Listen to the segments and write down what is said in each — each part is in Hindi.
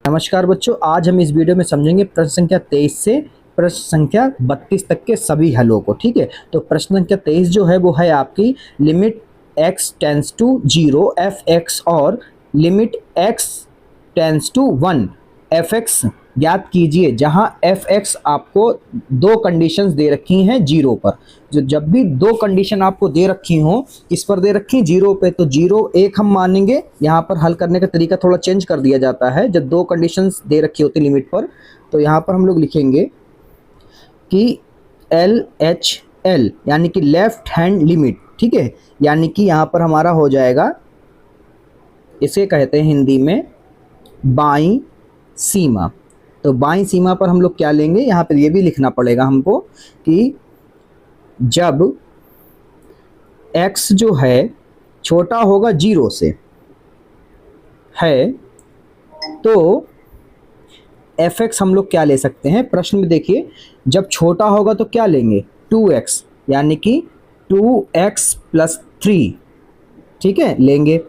नमस्कार बच्चों, आज हम इस वीडियो में समझेंगे प्रश्न संख्या 23 से प्रश्न संख्या 32 तक के सभी हलों को। ठीक है, तो प्रश्न संख्या 23 जो है वो है आपकी limit x tense to 0 f(x) और limit x tense to 1 f(x) ज्ञात कीजिए, जहां f(x) आपको दो कंडीशंस दे रखी हैं 0 पर। जो जब भी दो कंडीशन आपको दे रखी हो, किस पर दे रखी? 0 पे, तो 0 1 हम मानेंगे। यहाँ पर हल करने का तरीका थोड़ा चेंज कर दिया जाता है जब दो कंडीशंस दे रखी होती लिमिट पर। तो यहाँ पर हम लोग लिखेंगे कि LHL यानी कि लेफ्ट हैंड लिमिट। ठीक है, यानी कि यहाँ पर हमारा हो जाएगा, इसे कहते हैं हिंदी में बाईं सीमा। तो बाईं सीमा पर हम लोग क्या लेंगे, यहाँ पर ये भी लिखना पड़ेगा हमको कि जब x जो है छोटा होगा 0 से है, तो f(x) हम लोग क्या ले सकते हैं, प्रश्न में देखिए, जब छोटा होगा तो क्या लेंगे 2x, यानी कि 2x + 3। ठीक है, लेंगे।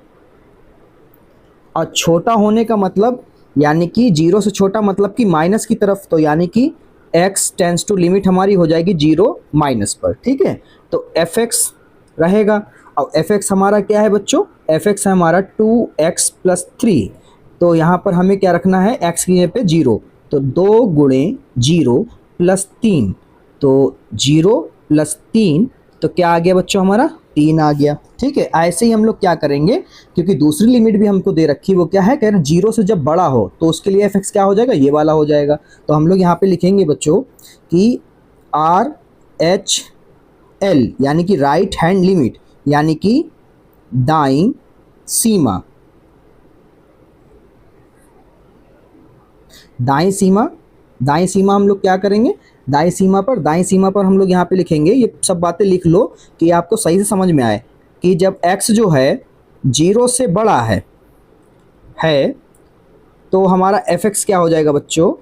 और छोटा होने का मतलब यानी कि 0 से छोटा मतलब कि माइनस की तरफ, तो यानी कि x टेंस टू लिमिट हमारी हो जाएगी 0 माइनस पर। ठीक है, तो f(x) रहेगा। और f(x) हमारा क्या है बच्चों, f(x) है हमारा 2x + 3। तो यहाँ पर हमें क्या रखना है, x की जगह पे 0, तो 2 × 0 + 3, तो 0 + 3, तो क्या आ गया बच्चों, हमारा 3 आ गया। ठीक है, ऐसे ही हम लोग क्या करेंगे, क्योंकि दूसरी लिमिट भी हमको दे रखी, वो क्या है, कह रहे 0 से जब बड़ा हो तो उसके लिए f(x) क्या हो जाएगा, ये वाला हो जाएगा। तो हम लोग यहाँ पे लिखेंगे बच्चों कि RHL यानी कि राइट हैंड लिमिट, यानी कि दाईं सीमा। दाईं सीमा हम लोग क्या करेंगे, दाईं सीमा पर हम लोग यहाँ पे लिखेंगे, ये सब बातें लिख लो कि आपको सही से समझ में आए, कि जब x जो है 0 से बड़ा है तो हमारा f(x) क्या हो जाएगा बच्चों,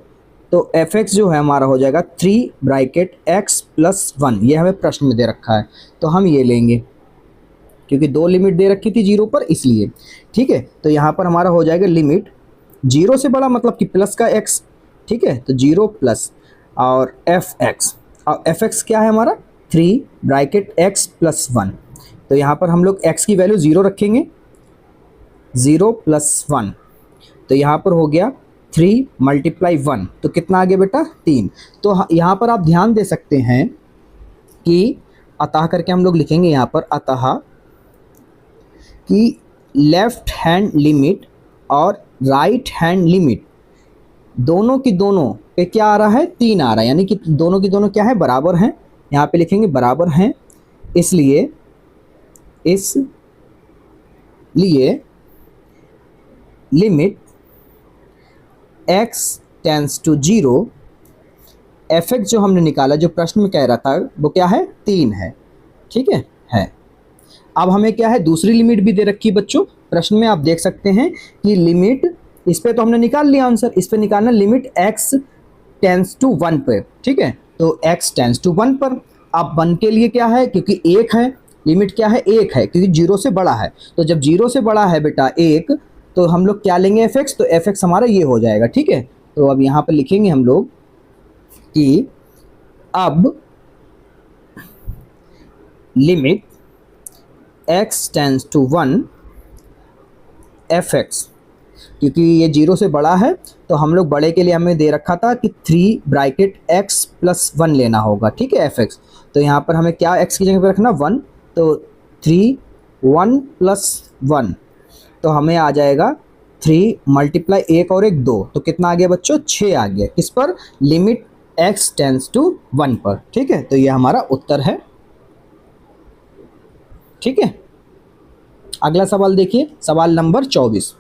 तो f(x) जो है हमारा हो जाएगा 3(x + 1। ये हमें प्रश्न में दे रखा है, तो हम ये लेंगे, क्योंकि दो लिमिट दे रखी थी 0 पर, इसलिए। ठीक है, तो यहाँ पर हमारा हो जाएगा लिमिट 0 से बड़ा मतलब कि प्लस का x। ठीक है, तो 0 प्लस और f(x), और f(x) क्या है हमारा 3(x + 1). तो यहाँ पर हम लोग x की वैल्यू 0 रखेंगे, 0 + 1, तो यहाँ पर हो गया 3 × 1, तो कितना आ गया बेटा, 3। तो यहाँ पर आप ध्यान दे सकते हैं कि अतः करके हम लोग लिखेंगे यहाँ पर, अतः कि लेफ्ट हैंड लिमिट और राइट हैंड लिमिट दोनों की दोनों पे क्या आ रहा है, 3 आ रहा है, यानी कि दोनों की दोनों क्या है, बराबर हैं। यहाँ पे लिखेंगे बराबर हैं, इसलिए limit x tense to 0 f(x) जो हमने निकाला, जो प्रश्न में कह रहा था, वो क्या है, 3 है। ठीक है। अब हमें क्या है, दूसरी लिमिट भी दे रखी है बच्चों, प्रश्न में आप देख सकते हैं कि लिमिट, इस पे तो हमने निकाल लिया आंसर, इस पे निकालना लिमिट x टेंस टू 1 पे। ठीक है, तो x टेंस टू 1 पर। अब 1 के लिए क्या है, क्योंकि 1 है, लिमिट क्या है, 1 है, क्योंकि 0 से बड़ा है। तो जब 0 से बड़ा है बेटा 1, तो हम लोग क्या लेंगे, f(x), तो f(x) हमारा ये हो जाएगा। ठीक है, तो अब यहाँ पर लिखेंगे हम लोग कि अब limit x tense to 1 f(x), क्योंकि ये 0 से बड़ा है, तो हम लोग बड़े के लिए हमें दे रखा था कि 3(x + 1) लेना होगा। ठीक है, f(x), तो यहाँ पर हमें क्या x की जगह पर रखना, 1, तो 3 1 + 1, तो हमें आ जाएगा 3 × 1 और 1 2, तो कितना आ गया बच्चों, 6 आ गया। किस पर, लिमिट x टेंस टू 1 पर। ठीक है, तो ये हमारा उत्तर है। ठीक है, अगला सवाल देखिए, सवाल नंबर 24।